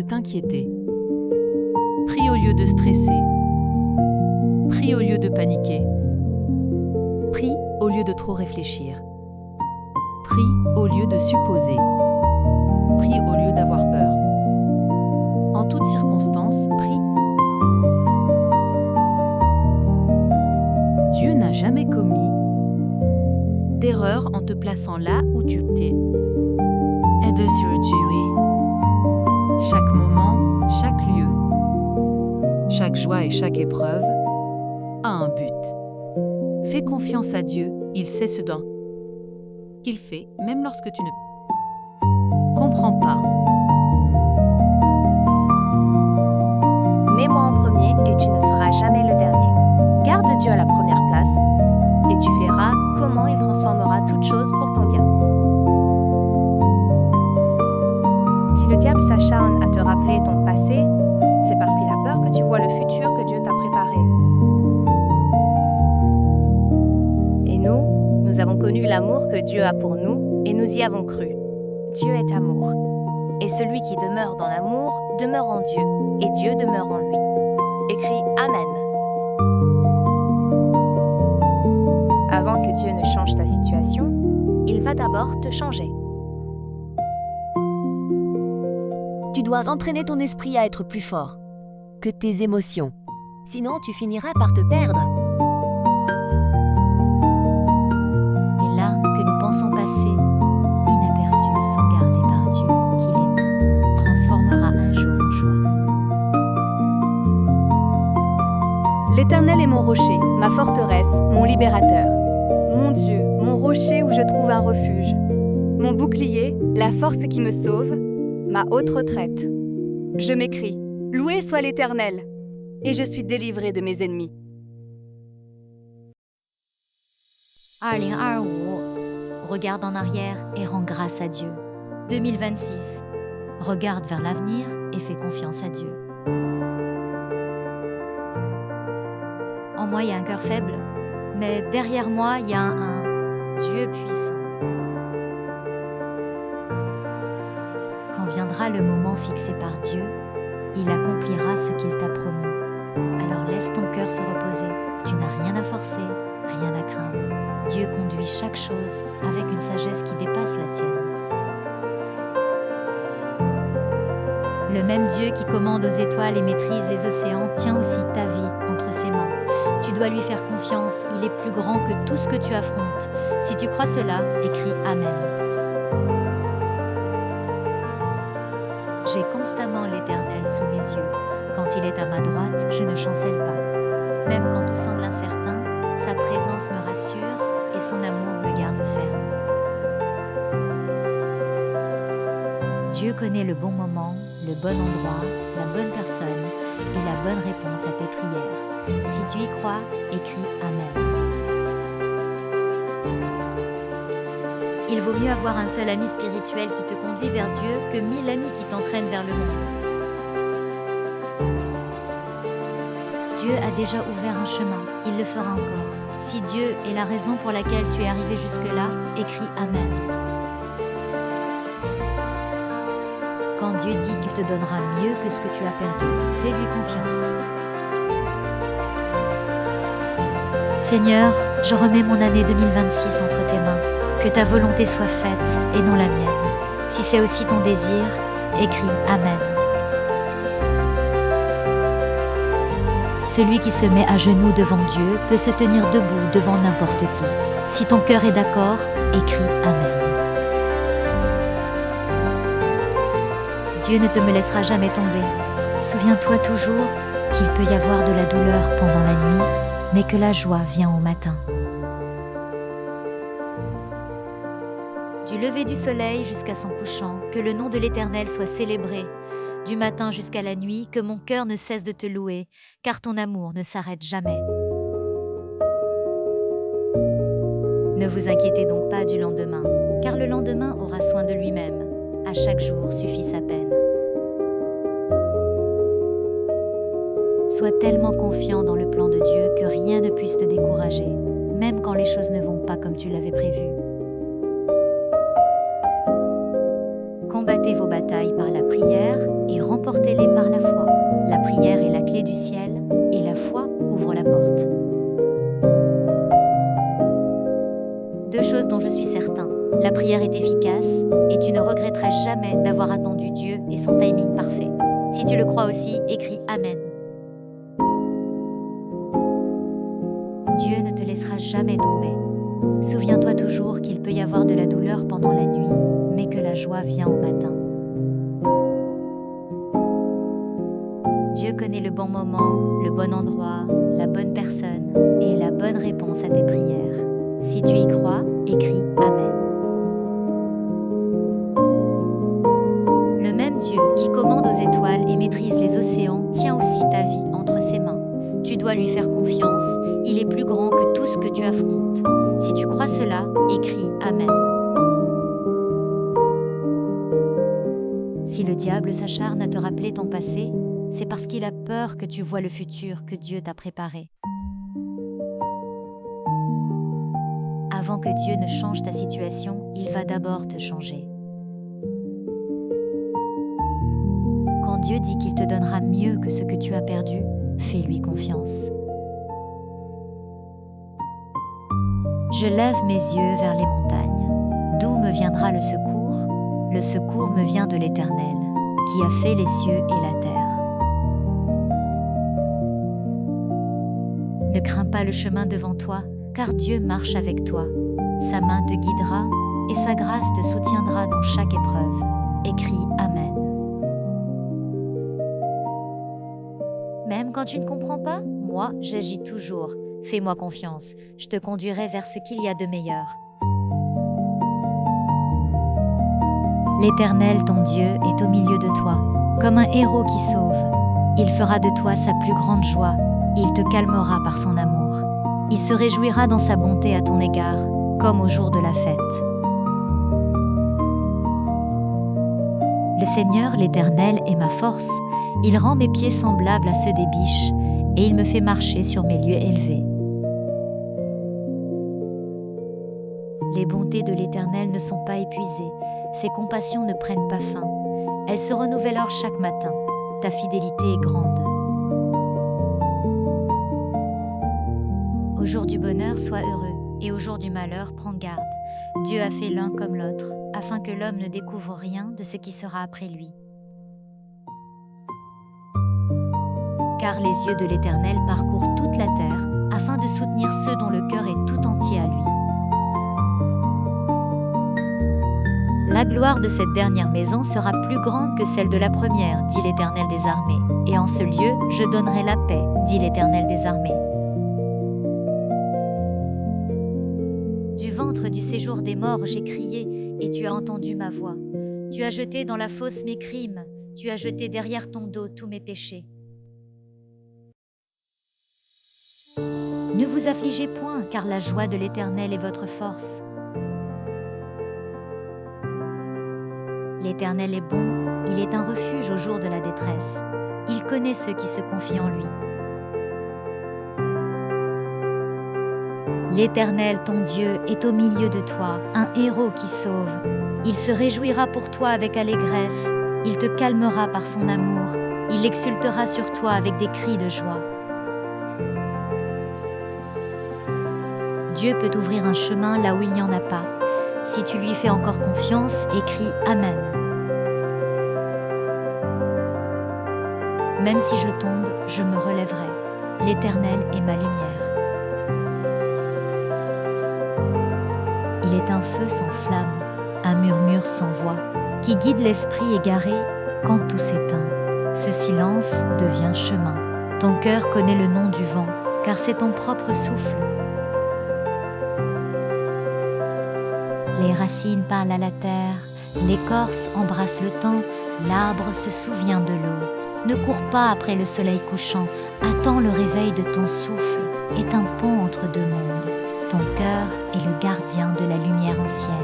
t'inquiéter. Prie au lieu de stresser. Prie au lieu de paniquer. Prie au lieu de trop réfléchir. Prie au lieu de supposer. Prie au lieu d'avoir peur. En toutes circonstances, prie. Dieu n'a jamais commis d'erreur en te plaçant là où tu étais. Aide sur Dieu. Chaque moment, chaque lieu, chaque joie et chaque épreuve a un but. Fais confiance à Dieu, il sait ce dont il fait, même lorsque tu ne comprends pas. Mets-moi en premier et tu ne seras jamais le dernier. Garde Dieu à la première place et tu verras comment il transformera toute chose pour ton bien. Si le diable s'acharne à te rappeler ton passé, c'est parce qu'il a peur que tu vois le futur que Dieu t'a préparé. Et nous avons connu l'amour que Dieu a pour nous et nous y avons cru. Dieu est amour. Et celui qui demeure dans l'amour demeure en Dieu, et Dieu demeure en lui. Écris Amen. Avant que Dieu ne change ta situation, il va d'abord te changer. Tu dois entraîner ton esprit à être plus fort que tes émotions. Sinon, tu finiras par te perdre. Les larmes que nous pensons passer, inaperçues, sont gardées par Dieu, qui les transformera un jour en joie. L'Éternel est mon rocher, ma forteresse, mon libérateur. Mon Dieu, mon rocher où je trouve un refuge. Mon bouclier, la force qui me sauve, ma haute retraite. Je m'écrie, loué soit l'Éternel, et je suis délivré de mes ennemis. 2025, regarde en arrière et rends grâce à Dieu. 2026, regarde vers l'avenir et fais confiance à Dieu. En moi, il y a un cœur faible, mais derrière moi, il y a un Dieu puissant. Quand viendra le moment fixé par Dieu, il accomplira ce qu'il t'a promis. Alors laisse ton cœur se reposer. Tu n'as rien à forcer, rien à craindre. Dieu conduit chaque chose avec une sagesse qui dépasse la tienne. Le même Dieu qui commande aux étoiles et maîtrise les océans tient aussi ta vie entre ses mains. Tu dois lui faire confiance, il est plus grand que tout ce que tu affrontes. Si tu crois cela, écris Amen. J'ai constamment l'Éternel sous mes yeux. Quand il est à ma droite, je ne chancelle pas. Même quand tout semble incertain, sa présence me rassure et son amour me garde ferme. Dieu connaît le bon moment, le bon endroit, la bonne personne et la bonne réponse à tes prières. Si tu y crois, écris Amen. Il vaut mieux avoir un seul ami spirituel qui te conduit vers Dieu que 1000 amis qui t'entraînent vers le monde. Dieu a déjà ouvert un chemin, il le fera encore. Si Dieu est la raison pour laquelle tu es arrivé jusque-là, écris Amen. Quand Dieu dit qu'il te donnera mieux que ce que tu as perdu, fais-lui confiance. Seigneur, je remets mon année 2026 entre tes mains. Que ta volonté soit faite et non la mienne. Si c'est aussi ton désir, écris Amen. Celui qui se met à genoux devant Dieu peut se tenir debout devant n'importe qui. Si ton cœur est d'accord, écris Amen. Dieu ne te me laissera jamais tomber. Souviens-toi toujours qu'il peut y avoir de la douleur pendant la nuit, mais que la joie vient au matin. Du lever du soleil jusqu'à son couchant, que le nom de l'Éternel soit célébré. Du matin jusqu'à la nuit, que mon cœur ne cesse de te louer, car ton amour ne s'arrête jamais. Ne vous inquiétez donc pas du lendemain, car le lendemain aura soin de lui-même. À chaque jour suffit sa peine. Sois tellement confiant dans le plan de Dieu que rien ne puisse te décourager, même quand les choses ne vont pas comme tu l'avais prévu. Combattez vos batailles par la prière et remportez-les par la foi. La prière est la clé du ciel et la foi ouvre la porte. 2 choses dont je suis certain. La prière est efficace et tu ne regretteras jamais d'avoir attendu Dieu et son timing parfait. Si tu le crois aussi, écris Amen. Dieu ne te laissera jamais tomber. Souviens-toi toujours qu'il peut y avoir de la douleur pendant la nuit, mais que la joie vient au matin. Dieu connaît le bon moment, le bon endroit, la bonne personne et la bonne réponse à tes prières. Si tu y crois, écris Amen. Le même Dieu qui commande aux étoiles et maîtrise les océans tient aussi ta vie entre ses mains. Tu dois lui faire confiance, il est plus grand que tout ce que tu affrontes. Si tu crois cela, écris Amen. Si le diable s'acharne à te rappeler ton passé, c'est parce qu'il a peur que tu vois le futur que Dieu t'a préparé. Avant que Dieu ne change ta situation, il va d'abord te changer. Quand Dieu dit qu'il te donnera mieux que ce que tu as perdu, fais-lui confiance. Je lève mes yeux vers les montagnes. D'où me viendra le secours? Le secours me vient de l'Éternel, qui a fait les cieux et la terre. Ne crains pas le chemin devant toi, car Dieu marche avec toi. Sa main te guidera et sa grâce te soutiendra dans chaque épreuve. Écris Amen. Même quand tu ne comprends pas, moi, j'agis toujours. Fais-moi confiance, je te conduirai vers ce qu'il y a de meilleur. L'Éternel, ton Dieu, est au milieu de toi, comme un héros qui sauve. Il fera de toi sa plus grande joie, il te calmera par son amour. Il se réjouira dans sa bonté à ton égard, comme au jour de la fête. Le Seigneur, l'Éternel, est ma force. Il rend mes pieds semblables à ceux des biches, et il me fait marcher sur mes lieux élevés. Les bontés de l'Éternel ne sont pas épuisées, ses compassions ne prennent pas fin. Elles se renouvellent chaque matin. Ta fidélité est grande. Au jour du bonheur, sois heureux, et au jour du malheur, prends garde. Dieu a fait l'un comme l'autre, afin que l'homme ne découvre rien de ce qui sera après lui. Car les yeux de l'Éternel parcourent toute la terre, afin de soutenir ceux dont le cœur est tout entier à lui. La gloire de cette dernière maison sera plus grande que celle de la première, dit l'Éternel des armées. Et en ce lieu, je donnerai la paix, dit l'Éternel des armées. Du ventre du séjour des morts, j'ai crié, et tu as entendu ma voix. Tu as jeté dans la fosse mes crimes, tu as jeté derrière ton dos tous mes péchés. Ne vous affligez point, car la joie de l'Éternel est votre force. L'Éternel est bon, il est un refuge au jour de la détresse. Il connaît ceux qui se confient en lui. L'Éternel, ton Dieu, est au milieu de toi, un héros qui sauve. Il se réjouira pour toi avec allégresse, il te calmera par son amour, il exultera sur toi avec des cris de joie. Dieu peut ouvrir un chemin là où il n'y en a pas. Si tu lui fais encore confiance, écris Amen. Même si je tombe, je me relèverai. L'Éternel est ma lumière. Il est un feu sans flamme, un murmure sans voix, qui guide l'esprit égaré quand tout s'éteint. Ce silence devient chemin. Ton cœur connaît le nom du vent, car c'est ton propre souffle. Les racines parlent à la terre, l'écorce embrasse le temps, l'arbre se souvient de l'eau. Ne cours pas après le soleil couchant, attends le réveil de ton souffle, est un pont entre deux mondes. Ton cœur est le gardien de la lumière ancienne.